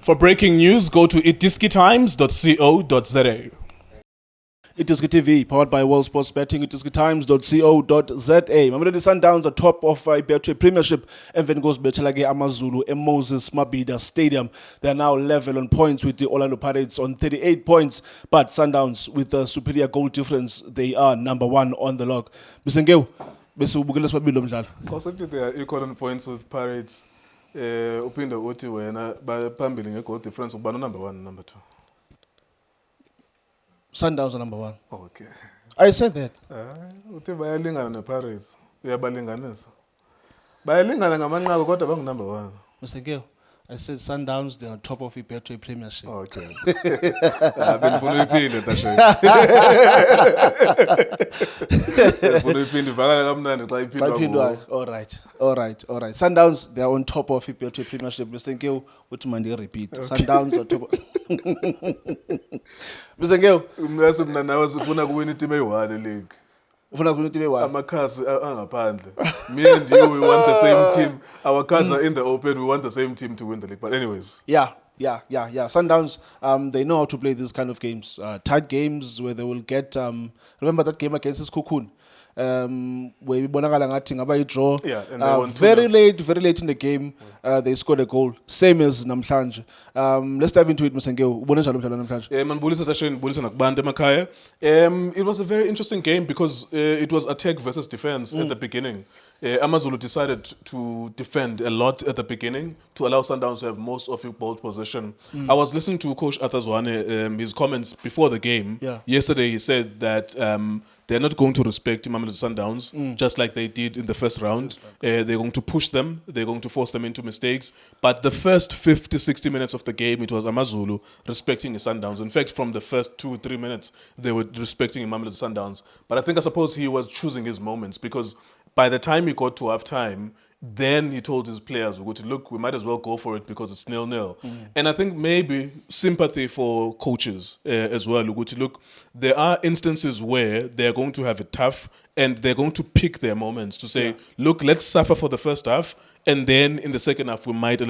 For breaking news, go to iDiskiTimes.co.za. iDiskiTV, powered by World Sports Betting, iDiskiTimes.co.za. Mamelodi Sundowns are top of Betway Premiership. Emveni goes Bethelage Amazulu and Moses Mabhida Stadium. They are now level on points with the Orlando Pirates on 38 points. But Sundowns, with a superior goal difference, they are number one on the log. Mr. Nkewu, bese ubukela sibabili lo mdlalo. Constantly they are equal on points with Pirates. Uphinde uthi wena phambili nge-goal difference ubani number 1 number 2. Sundowns are number one. Okay. I said that. Uthi bayalingana ne-Pirates. Uyabalinganisa. Bayalingana ngamanqaku kodwa bangu number 1. Mr. Nkewu, I said Sundowns, they are on top of the Betway Premiership. Okay. Benifuna uyiphinde tasho. Benifuna uyiphinde ivakala kamnandi xa iphindwa. All right. Sundowns, they are on top of the Betway Premiership. Mr. Nkewu, what mandi repeat? Okay. Sundowns are top. Mr. Nkewu, Umnasi mina nawe sifuna kuwina team eyi-1 league. Ufuna kuwina team eyi-1? Amakhasi angaphandle. Me and you, we want the same team. Our cars are in the open. We want the same team to win the league. But anyways. Yeah. Sundowns, they know how to play these kind of games. Tight games where they will get... remember that game against Cocoon? Where ibonakala ngathi ngaba i-draw. Yeah, and they won very late in the game, they scored a goal. Same as namhlanje. Let's dive into it, Mr. Nkewu. Ubone njalo umdlalo namhlanje? Manibulisa sasheni, bulisa nakubantu emakhaya. It was a very interesting game because it was attack versus defense at the beginning. Amazulu decided to defend a lot at the beginning to allow Sundowns to have most of the ball possession. I was listening to Coach Arthur Zwane, his comments before the game. Yeah. Yesterday he said that they're not going to respect Mamelodi Sundowns just like they did in the first round. They're going to push them. They're going to force them into mistakes. But the first 50, 60 minutes of the game, it was Amazulu respecting the Sundowns. In fact, from the first 2-3 minutes, they were respecting Mamelodi Sundowns. But I suppose he was choosing his moments because by the time he got to halftime, then he told his players, look, we might as well go for it because it's 0-0. And I think maybe sympathy for coaches as well. Look, there are instances where they're going to have it tough and they're going to pick their moments to say, look, let's suffer for the first half. And then in the second half, we might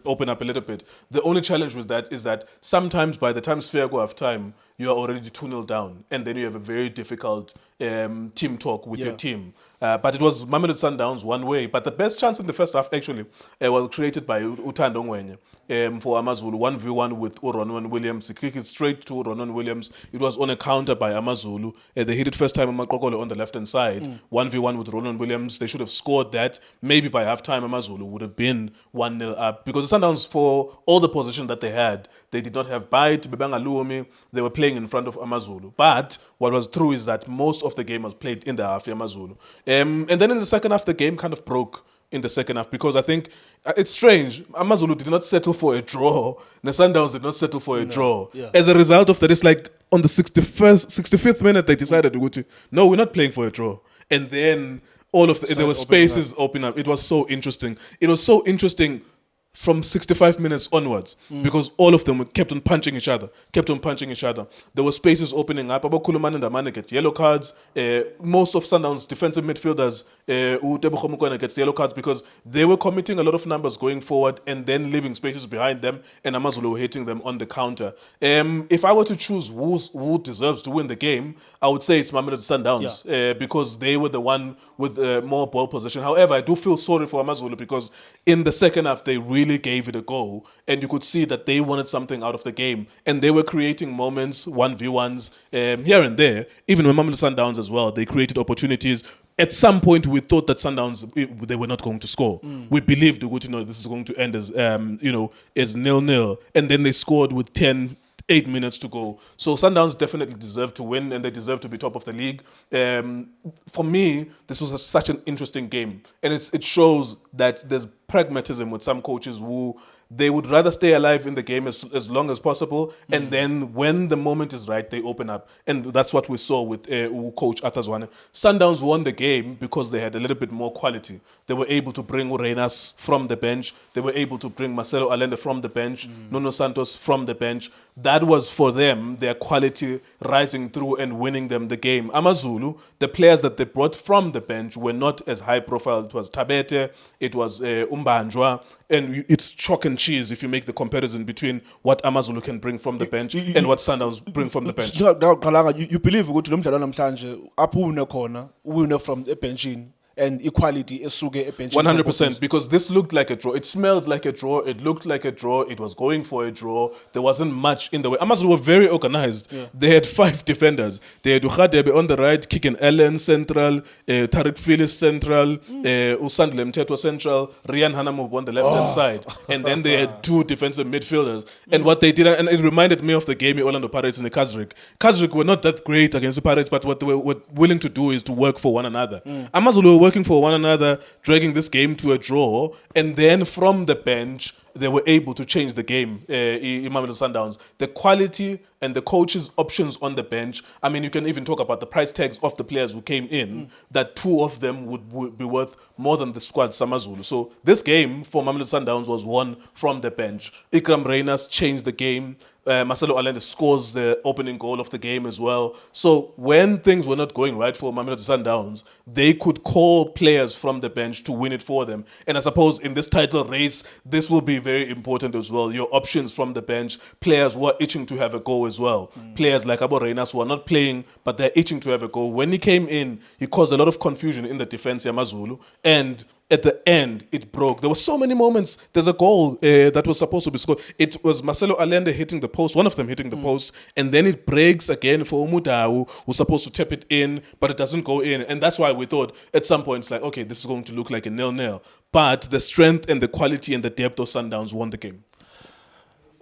open up a little bit. The only challenge with that is that sometimes by the time Sphere go half time, you are already 2-0 down. And then you have a very difficult team talk with your team. But it was Mamelodi Sundowns one way. But the best chance in the first half actually was created by Uthando Ngwenye for Amazulu. 1v1 with Ronon Williams. He kicked it straight to Ronon Williams. It was on a counter by Amazulu. They hit it first time Makokolo on the left-hand side. 1v1 with Ronon Williams. They should have scored that. Maybe by halftime, Amazulu would have been 1-0 up. Because the Sundowns, for all the position that they had, they did not have bite, Bebanga Luomi. They were playing in front of Amazulu. But what was true is that most of the game was played in the half, Amazulu. And then in the second half, the game kind of broke in the second half because I think it's strange. Amazulu did not settle for a draw. The Sundowns did not settle for a draw. Yeah. As a result of that, it's like on the 65th minute, they decided to go to, no, we're not playing for a draw. And then there were spaces open up. It was so interesting. It was so interesting from 65 minutes onwards because all of them kept on punching each other. There were spaces opening up. Abakuluman and Amane get yellow cards. Most of Sundowns defensive midfielders gets yellow cards because they were committing a lot of numbers going forward and then leaving spaces behind them, and Amazulu were hitting them on the counter. If I were to choose who deserves to win the game, I would say it's Mamelodi Sundowns because they were the one with more ball possession. However, I do feel sorry for Amazulu because in the second half, they really gave it a go, and you could see that they wanted something out of the game, and they were creating moments, 1v1s here and there. Even when Mamelodi Sundowns as well, they created opportunities. At some point, we thought that Sundowns, they were not going to score. We believed, this is going to end as, as 0-0, and then they scored with 8 minutes to go. So Sundowns definitely deserve to win and they deserve to be top of the league. For me, this was such an interesting game. And it shows that there's pragmatism with some coaches who they would rather stay alive in the game as long as possible. And then when the moment is right, they open up. And that's what we saw with Coach Arthur Zwane. Sundowns won the game because they had a little bit more quality. They were able to bring Urenas from the bench. They were able to bring Marcelo Allende from the bench, Nuno Santos from the bench. That was for them, their quality rising through and winning them the game. Amazulu, the players that they brought from the bench were not as high profile. It was Tabete, it was umbanjwa, and it's chalk and cheese if you make the comparison between what Amazulu can bring from the bench and what Sundowns bring from the bench. You believe ukuthi lo mdlalo namhlanje apho une khona uwine from ebenchini and equality esuke ebenchini 100%, because this looked like a draw. It smelled like a draw. It looked like a draw. It was going for a draw. There wasn't much in the way. Amazulu were very organized. They had 5 defenders. They had Ukhadebe on the right, Kicken Allen central, Tariq Phillips central, Usandile Mthethwa central, Rian Hanamu on the left-hand side. And then they had 2 defensive midfielders. And what they did, and it reminded me of the game in Orlando Pirates and the Kazrick. Kazrick were not that great against the Pirates, but what they were willing to do is to work for one another. Amazulu were working for one another, dragging this game to a draw, and then from the bench they were able to change the game. In Mamelodi Sundowns, the quality and the coaches' options on the bench. I mean, you can even talk about the price tags of the players who came in. That 2 of them would be worth more than the squad Amazulu. So this game for Mamelodi Sundowns was won from the bench. Ikram Reynas changed the game. Marcelo Allende scores the opening goal of the game as well. So when things were not going right for Mamelodi Sundowns, they could call players from the bench to win it for them. And I suppose in this title race, this will be very important as well. Your options from the bench, players who are itching to have a go as well. Players like Abo Reynas who are not playing, but they're itching to have a go. When he came in, he caused a lot of confusion in the defense, Amazulu, and at the end, it broke. There were so many moments. There's a goal that was supposed to be scored. It was Marcelo Allende hitting the post, one of them hitting the post, and then it breaks again for Umudau, who's supposed to tap it in, but it doesn't go in. And that's why we thought at some point, it's like, okay, this is going to look like a 0-0. But the strength and the quality and the depth of Sundowns won the game.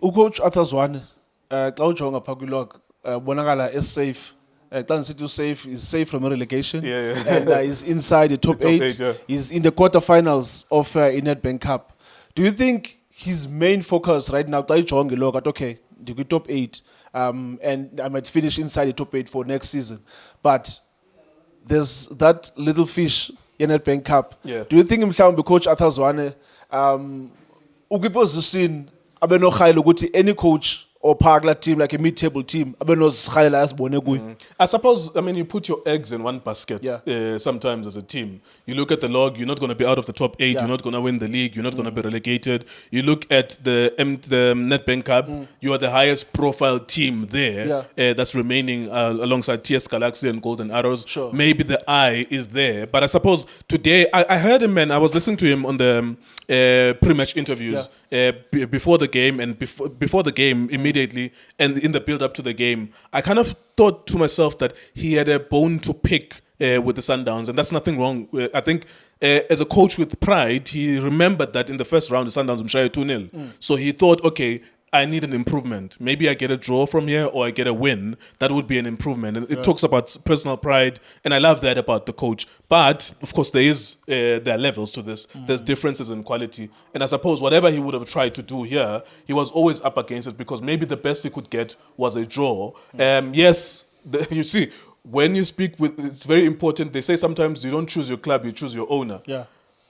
Ucoach Athazwane, xa ujonga phaa kwilog, bonakala is safe. He's safe from relegation. And he's inside the top 8. Yeah. He's in the quarterfinals of Nedbank Cup. Do you think his main focus right now, okay, the top 8, and I might finish inside the top 8 for next season, but there's that little fish in Nedbank Cup. Yeah. Do you think mhlawumbe Coach Athazwane ukwiposition abenokhayela ukuthi any coach or Parkla team, like a mid-table team, I suppose, I mean, you put your eggs in one basket sometimes as a team. You look at the log, you're not going to be out of the top 8, you're not going to win the league, you're not going to be relegated. You look at the Nedbank Cup, you are the highest profile team there that's remaining alongside TS Galaxy and Golden Arrows. Sure. Maybe the eye is there. But I suppose today, I heard him, man, I was listening to him on the pre-match interviews before the game and before the game immediately and in the build-up to the game. I kind of thought to myself that he had a bone to pick with the Sundowns, and that's nothing wrong. I think as a coach with pride, he remembered that in the first round, the Sundowns were 2-0. So he thought, okay, I need an improvement. Maybe I get a draw from here or I get a win. That would be an improvement. And it talks about personal pride, and I love that about the coach. But, of course, there are levels to this. There's differences in quality. And I suppose whatever he would have tried to do here, he was always up against it because maybe the best he could get was a draw. Yes, you see, when you speak with, it's very important. They say sometimes you don't choose your club, you choose your owner. Yeah.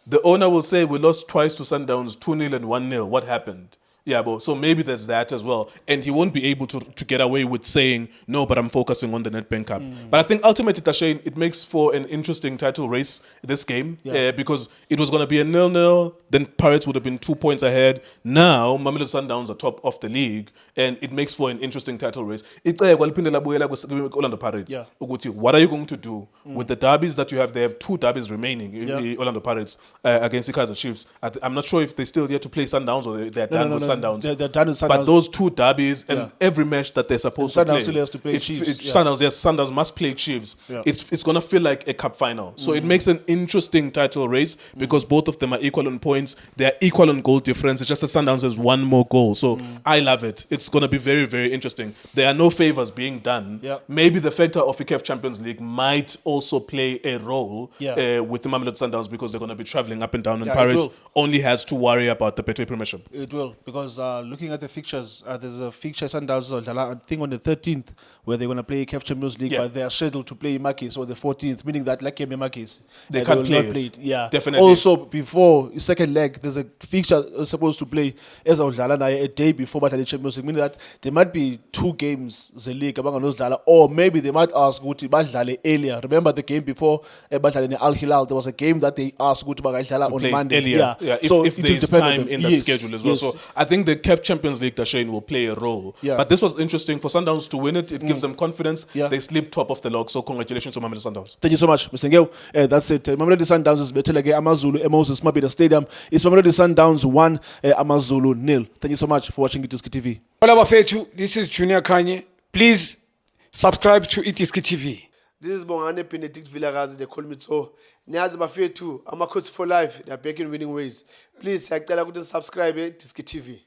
The owner will say, we lost twice to Sundowns, 2-0 and 1-0. What happened? Yeah, but so maybe there's that as well. And he won't be able to get away with saying, no, but I'm focusing on the Nedbank Cup. But I think ultimately, Tashane, it makes for an interesting title race, this game, because it was going to be a 0-0, then Pirates would have been 2 points ahead. Now, Mamelodi Sundowns are top of the league, and it makes for an interesting title race. Orlando Pirates. Yeah. What are you going to do with the derbies that you have? They have 2 derbies remaining in Orlando Pirates against the Kaizer Chiefs. I'm not sure if they still yet to play Sundowns or they're done with Sundowns. They're done with Sundowns. But those 2 derbies and every match that they're supposed to play. Sundowns still has to play Chiefs. Sundowns must play Chiefs. Yeah. It's going to feel like a cup final. So it makes an interesting title race because both of them are equal on points. They're equal on goal difference. It's just that Sundowns has 1 more goal. So I love it. It's going to be very, very interesting. There are no favors being done. Yeah. Maybe the factor of ICAF Champions League might also play a role with the Mamelodi Sundowns because they're going to be traveling up and down and Pirates only has to worry about the Betway Premiership. It will, because because looking at the fixtures, there's a fixture Sundowns, I think on the 13th, where they're going to play CAF Champions League, Yeah. but they are scheduled to play Makis on the 14th, meaning that like Makis, They can't will play not it. play it. Yeah, Definitely. Also, before the second leg, there's a fixture supposed to play as a day before the Champions League, meaning that there might be 2 games the league, or maybe they might ask Guti Badlale earlier. Remember the game before Badlale Al Hilal, there was a game that they asked Guti Badlale on Play Monday. earlier. Yeah, So if it will there's depend on time them. in that Yes, schedule as well. yes. So I think the CAF Champions League, Shane, will play a role. Yeah. But this was interesting for Sundowns to win it. It gives them confidence. Yeah. They sleep top of the log. So congratulations to Mamelodi Sundowns. Thank you so much, Mr. Nkewu. That's it. Mamelodi Sundowns is better like Amazulu, Moses Mabhida Stadium. It's Mamelodi Sundowns 1, Amazulu 0. Thank you so much for watching iDiski TV. Hola Bafethu, this is Junior Kanye. Please subscribe to iDiski TV. This is Bongane Benedict Villagazi, they call me so. Niyazi bafethu, ama coach for life, they are back in winning ways. Please, I tell you to subscribe to iDiski TV.